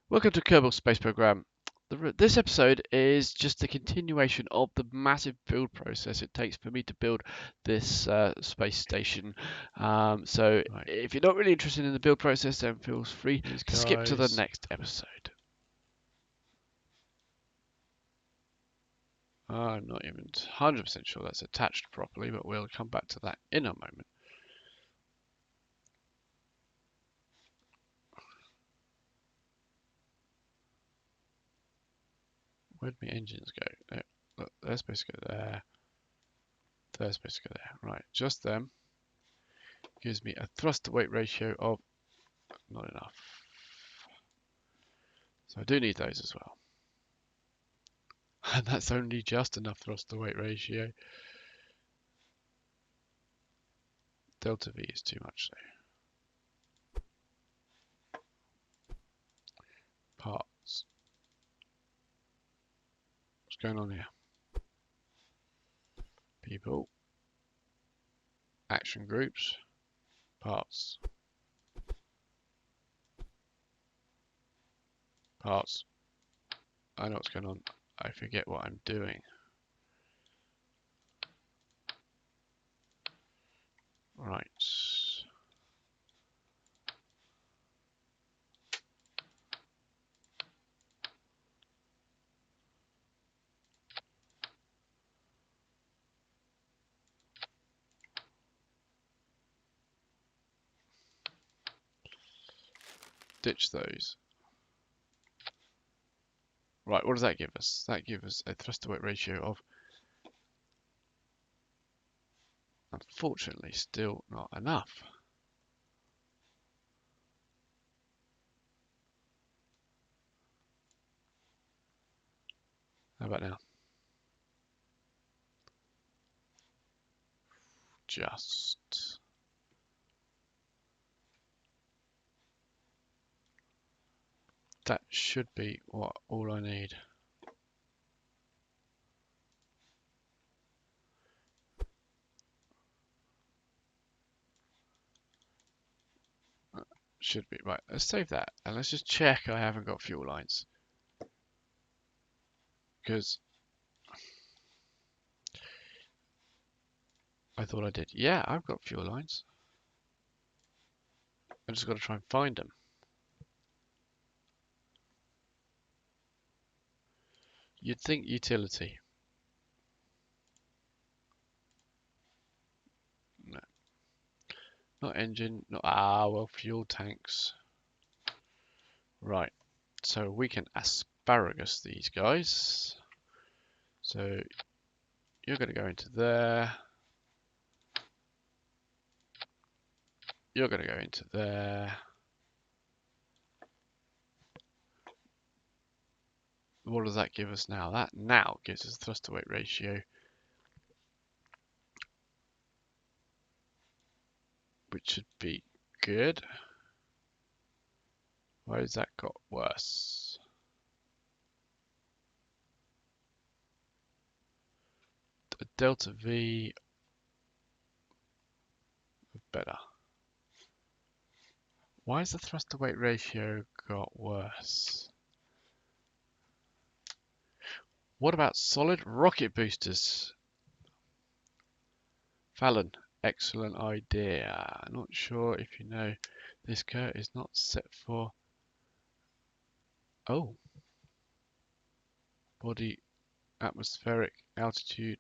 Welcome to Kerbal Space Program. This episode is just a continuation of the massive build process it takes for me to build this space station. So if you're not really interested in the build process, then feel free to skip to the next episode. I'm not even 100% sure that's attached properly, but we'll come back to that in a moment. Where'd my engines go? Look, they're supposed to go there. They're supposed to go there. Right, just them. Gives me a thrust to weight ratio of not enough. So I do need those as well. And that's only just enough thrust to weight ratio. Delta V is too much though. Parts. What's going on here? People. Action groups. Parts. Parts. I know what's going on. I forget what I'm doing. Right. Ditch those. Right, what does that give us? That gives us a thrust to weight ratio of, unfortunately, still not enough. How about now? Just. That should be what all I need. Should be. Right, let's save that. And let's just check I haven't got fuel lines. Because I thought I did. Yeah, I've got fuel lines. I just got to try and find them. You'd think utility. No. Not engine. Not, well, fuel tanks. Right. So we can asparagus these guys. So you're going to go into there. You're going to go into there. What does that give us now? That now gives us thrust to weight ratio, which should be good. Why has that got worse? Delta V better. Why has the thrust to weight ratio got worse? What about solid rocket boosters? Fallon, excellent idea. Not sure if you know this curve is not set for. Oh. Body, atmospheric, altitude.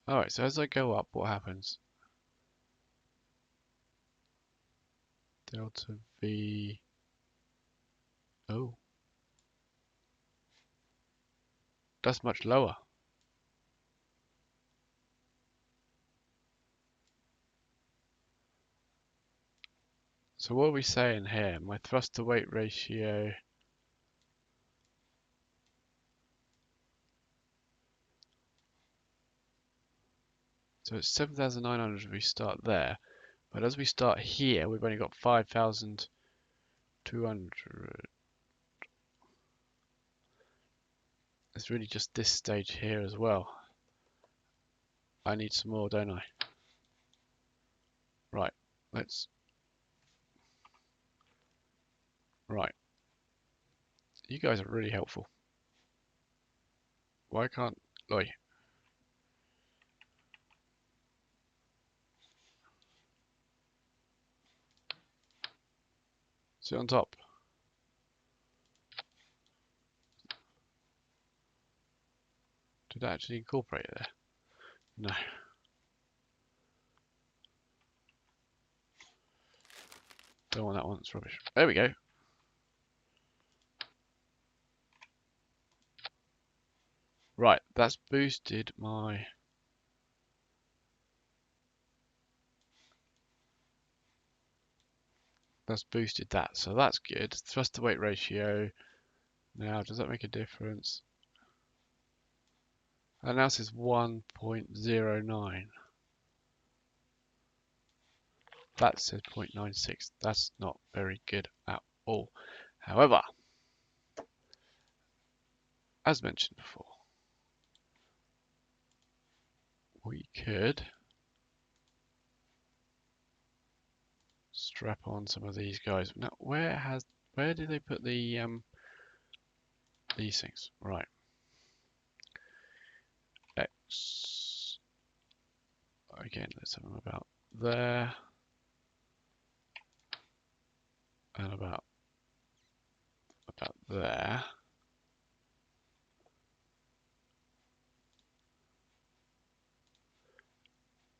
Alright, so as I go up, what happens? Delta V. Oh. That's much lower. So what are we saying here? My thrust to weight ratio. So it's 7,900 if we start there. But as we start here, we've only got 5,200. It's really just this stage here as well. I need some more, don't I? Right, let's. Right. You guys are really helpful. Why can't... Oi. Sit on top. Did I actually incorporate it there? No. Don't want that one, it's rubbish. There we go. Right, that's boosted my... That's boosted that, so that's good. Thrust to weight ratio. Now, does that make a difference? And now it says 1.09. That says 0.96. That's not very good at all. However, as mentioned before, we could strap on some of these guys. Now, where did they put the these things? Right. X. Again, let's have them about there and about there.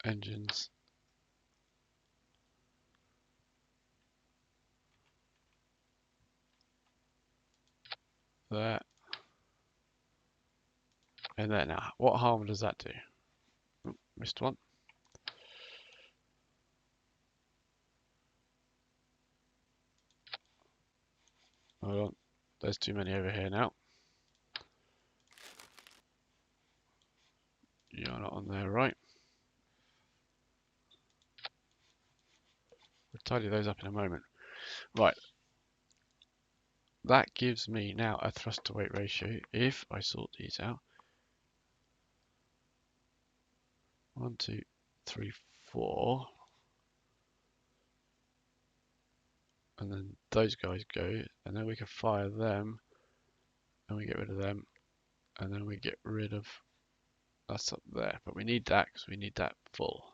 Engines. There. And there. Now, what harm does that do? Oh, missed one. Hold on. There's too many over here now. You're not on there, right? We'll tidy those up in a moment. Right. That gives me now a thrust to weight ratio, if I sort these out. 1, 2, 3, 4. And then those guys go, and then we can fire them, and we get rid of them, and then we get rid of that's up there. But we need that because we need that full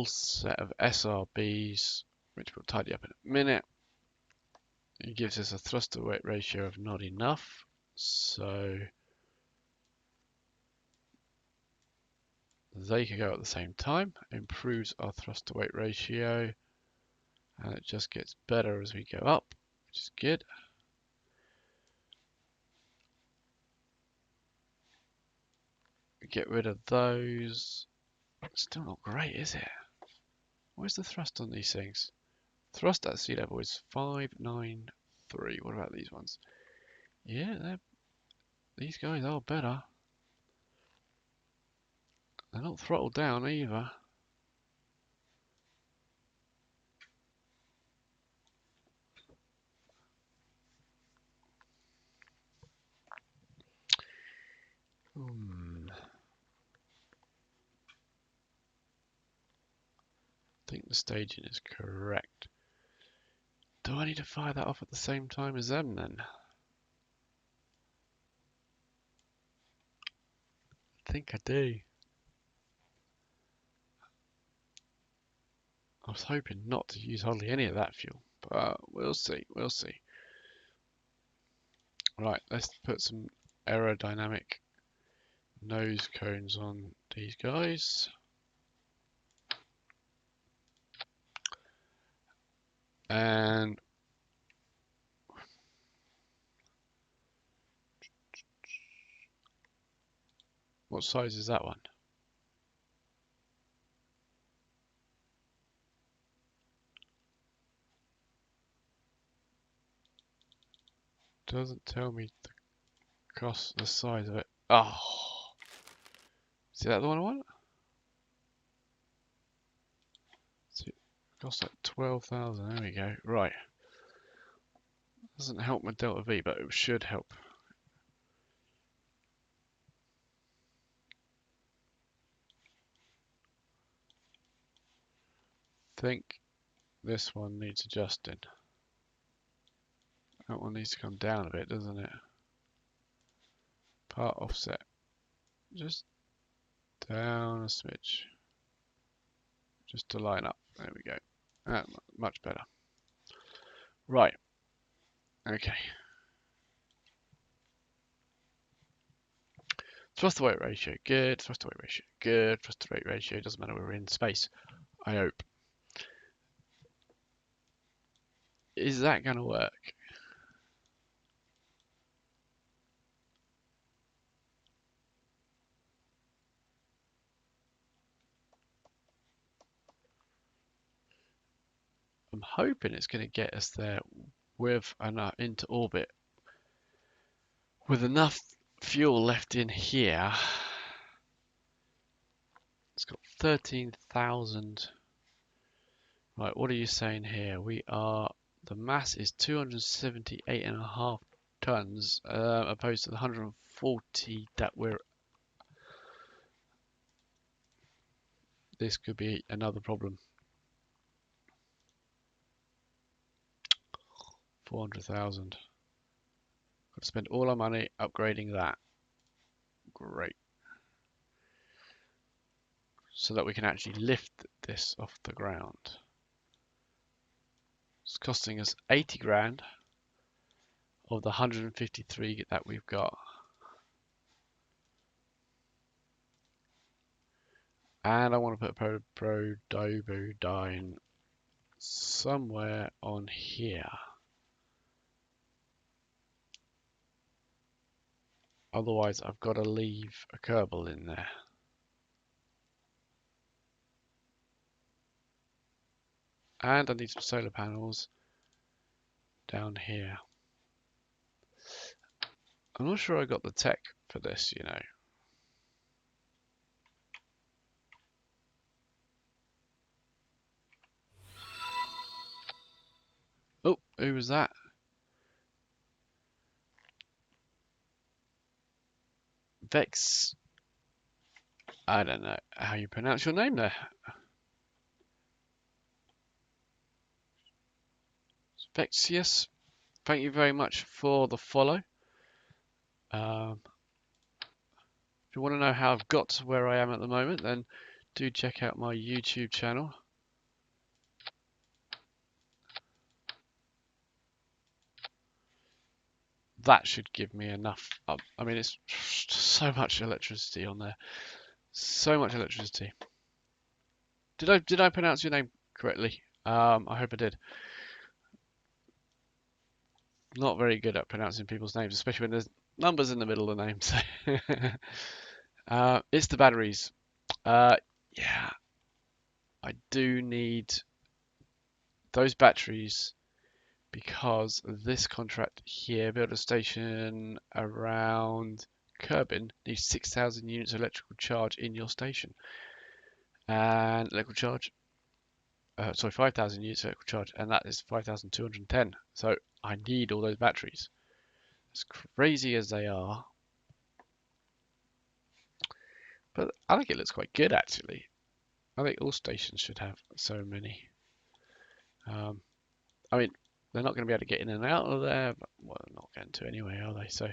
set of SRBs, which we'll tidy up in a minute. It gives us a thrust to weight ratio of not enough, so they can go at the same time. Improves our thrust to weight ratio, and it just gets better as we go up, which is good. Get rid of those. Still not great, is it? Where's the thrust on these things? Thrust at sea level is 593. What about these ones? Yeah, these guys are better. They're not throttled down either. I think the staging is correct. Do I need to fire that off at the same time as them then? I think I do. I was hoping not to use hardly any of that fuel, but we'll see, we'll see. Right, let's put some aerodynamic nose cones on these guys. And what size is that one? Doesn't tell me the cost, the size of it. Oh, see that the one I want? See, it costs like 12,000. There we go. Right. Doesn't help my Delta V, but it should help. Think this one needs adjusting. That one needs to come down a bit, doesn't it? Part offset. Just down a smidge. Just to line up. There we go. Much better. Right. Okay. Thrust to weight ratio, good. Thrust to weight ratio, good. Thrust to weight ratio, doesn't matter, we're in space. I hope. Is that going to work? I'm hoping it's going to get us there with enough into orbit with enough fuel left in here. It's got 13,000. Right, what are you saying here? The mass is 278.5 tons, opposed to the 140 that this could be another problem. 400,000. Got to spend all our money upgrading that. Great. So that we can actually lift this off the ground. It's costing us 80 grand of the 153 that we've got. And I want to put a Prodobodyne somewhere on here. Otherwise, I've got to leave a Kerbal in there. And I need some solar panels down here. I'm not sure I got the tech for this, you know. Oh, who was that? Vex. I don't know how you pronounce your name there. Vexius. Thank you very much for the follow. If you want to know how I've got to where I am at the moment, then do check out my YouTube channel. That should give me enough. I mean, it's so much electricity on there. So much electricity. Did I pronounce your name correctly? I hope I did. Not very good at pronouncing people's names, especially when there's numbers in the middle of the names. It's the batteries. Yeah, I do need those batteries because this contract here, build a station around Kerbin, needs 6,000 units of electrical charge in your station. And electrical charge, sorry, 5,000 units of electrical charge, and that is 5,210. So I need all those batteries. As crazy as they are, but I think it looks quite good actually. I think all stations should have so many. I mean, they're not going to be able to get in and out of there, but well, they're not going to anyway, are they? So,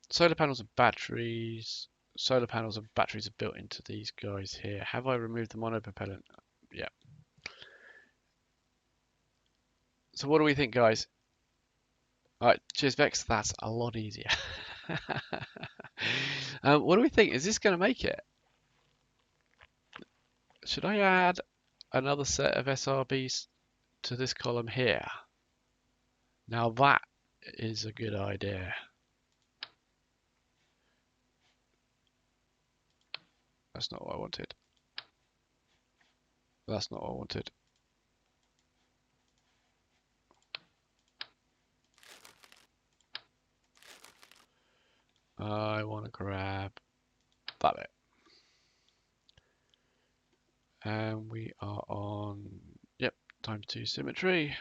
solar panels and batteries. Solar panels and batteries are built into these guys here. Have I removed the monopropellant? Yeah. So what do we think, guys? All right, cheers, Vex. That's a lot easier. What do we think? Is this going to make it? Should I add another set of SRBs to this column here? Now that is a good idea. That's not what I wanted. That's not what I wanted. I want to grab that bit. And we are on, yep, ×2 symmetry.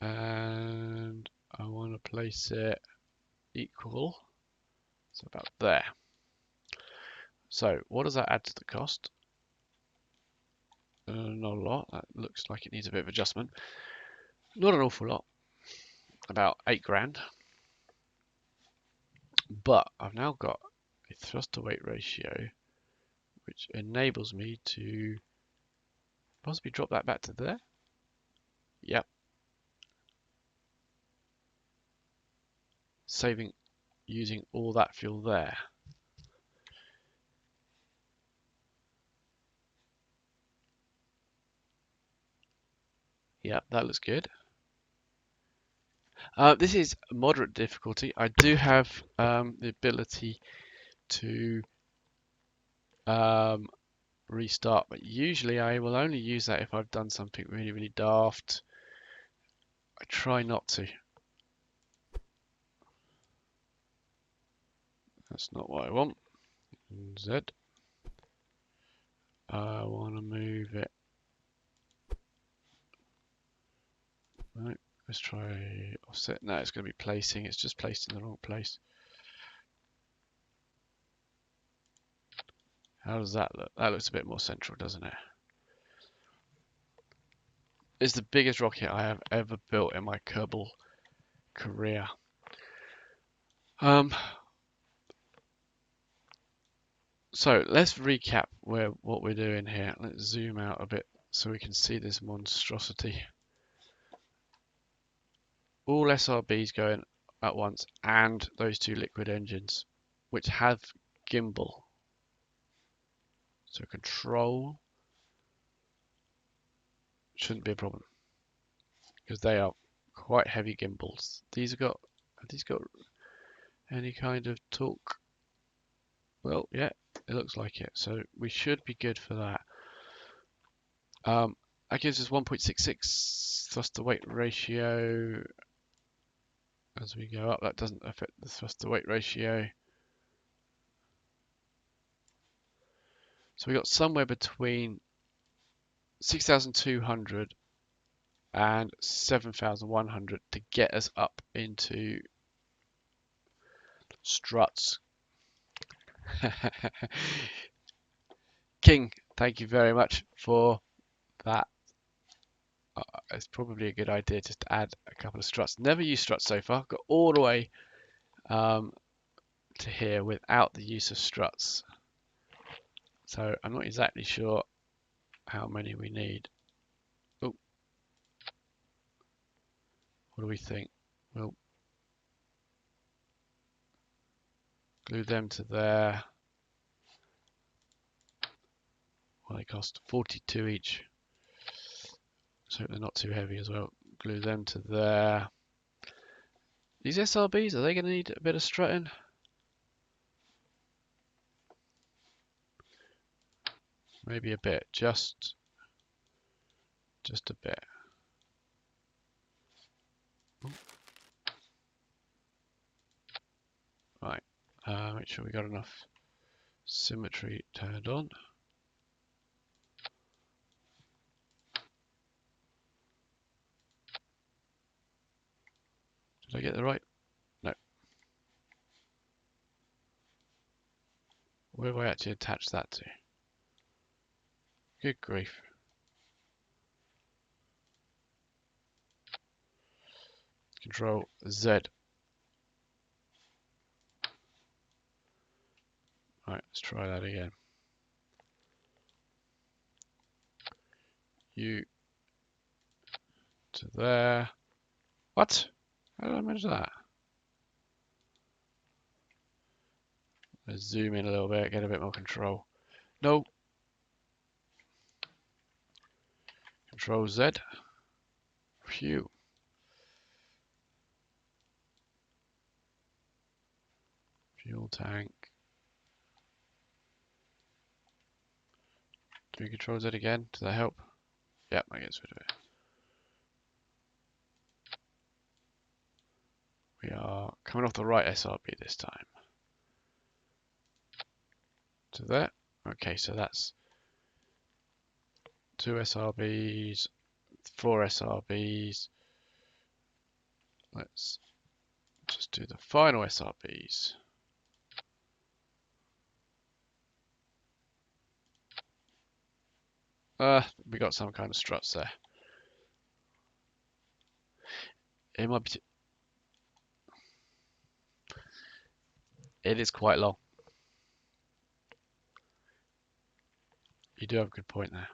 And I want to place it equal. So about there. So what does that add to the cost? Not a lot. That looks like it needs a bit of adjustment. Not an awful lot. About 8 grand. But I've now got a thrust to weight ratio which enables me to possibly drop that back to there. Yep. Saving using all that fuel there. Yep, that looks good. This is moderate difficulty. I do have the ability to restart, but usually I will only use that if I've done something really, really daft. I try not to. That's not what I want. Z. I want to move it. Right, let's try offset. No, it's going to be placing. It's just placed in the wrong place. How does that look? That looks a bit more central, doesn't it? It's the biggest rocket I have ever built in my Kerbal career. So let's recap what we're doing here. Let's zoom out a bit so we can see this monstrosity. All SRBs going at once and those 2 liquid engines, which have gimbal. So control shouldn't be a problem because they are quite heavy gimbals. Have these got any kind of torque? Well, yeah, it looks like it. So we should be good for that. That gives us 1.66 thrust to weight ratio. As we go up, that doesn't affect the thrust to weight ratio. So we got somewhere between 6,200 and 7,100 to get us up into struts. King, thank you very much for that. It's probably a good idea just to add a couple of struts. Never used struts so far. Got all the way to here without the use of struts. So I'm not exactly sure how many we need. Oh, what do we think? We'll glue them to there. Well, they cost 42 each. So they're not too heavy as well. Glue them to there. These SRBs, are they going to need a bit of strutting? Maybe a bit, just a bit. Right, make sure we got enough symmetry turned on. Did I get the right? No. Where do I actually attach that to? Good grief. Control Z. Right, let's try that again. U to there. What? How did I manage that? Let's zoom in a little bit, get a bit more control. No. Control Z. Phew. Fuel tank. Do we control Z again? Does that help? Yep, that gets rid of it. We are coming off the right SRB this time. To there. Okay, so that's 2 SRBs, 4 SRBs. Let's just do the final SRBs. We got some kind of struts there. It might be. It is quite long. You do have a good point there.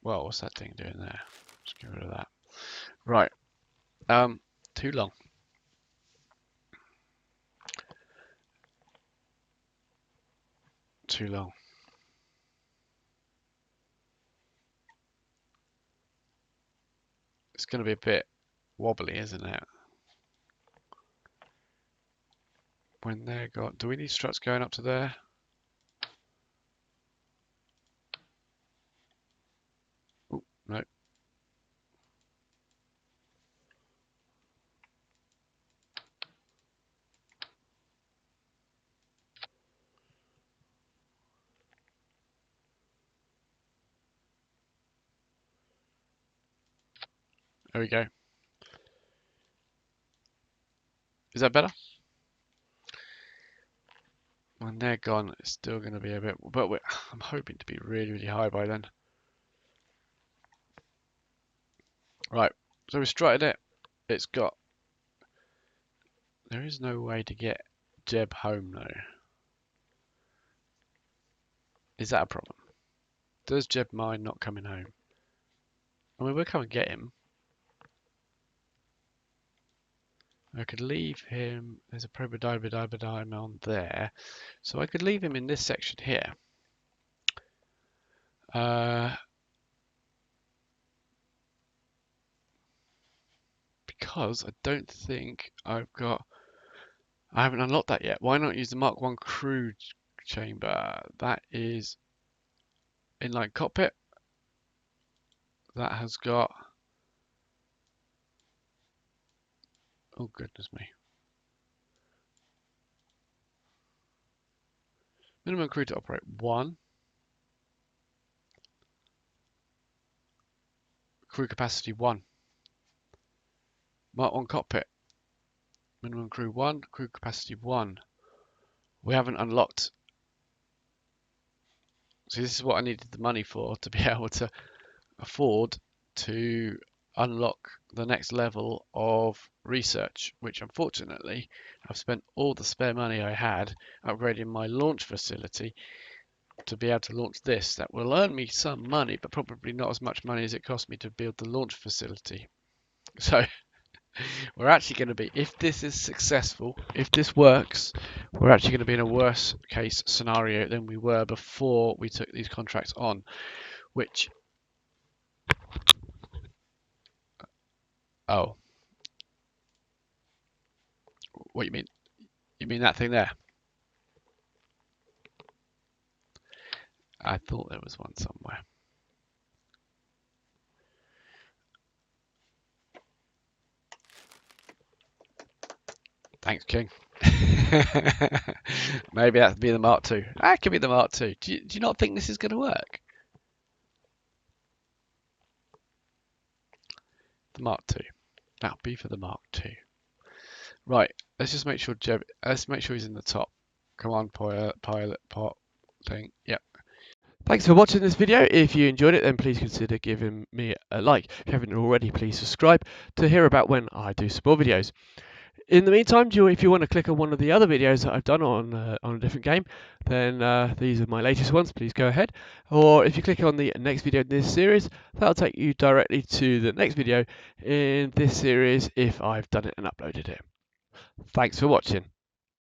Well, what's that thing doing there? Just get rid of that. Right. Too long. Too long. It's going to be a bit wobbly, isn't it? When they're gone. Do we need struts going up to there? Oh, no. There we go. Is that better? When they're gone, it's still going to be a bit, but I'm hoping to be really, really high by then. Right, so we strutted it. It's got. There is no way to get Jeb home though. Is that a problem? Does Jeb mind not coming home? I mean, we'll come and get him. I could leave him. There's a probodiamond on there, so I could leave him in this section here. Because I don't think I haven't unlocked that yet. Why not use the Mark 1 crew chamber? That is inline cockpit. That has got. Oh goodness me. Minimum crew to operate 1. Crew capacity 1. Mark 1 cockpit. Minimum crew 1. Crew capacity 1. We haven't unlocked. See, this is what I needed the money for, to be able to afford to unlock the next level of research, which unfortunately I've spent all the spare money I had upgrading my launch facility to be able to launch this. That will earn me some money, but probably not as much money as it cost me to build the launch facility. So we're actually going to be, if this is successful, if this works, we're actually going to be in a worse case scenario than we were before we took these contracts on, which oh, what you mean? You mean that thing there? I thought there was one somewhere. Thanks, King. Maybe that'd be the Mark II. That could be the Mark II. Do you not think this is going to work? The Mark II. That'll be for the Mark II. Right. Let's just make sure Jeb. Let's make sure he's in the top. Come on, pilot pot thing. Yep. Thanks for watching this video. If you enjoyed it, then please consider giving me a like. If you haven't already, please subscribe to hear about when I do some more videos. In the meantime, if you want to click on one of the other videos that I've done on a different game, then these are my latest ones. Please go ahead. Or if you click on the next video in this series, that'll take you directly to the next video in this series if I've done it and uploaded it. Thanks for watching.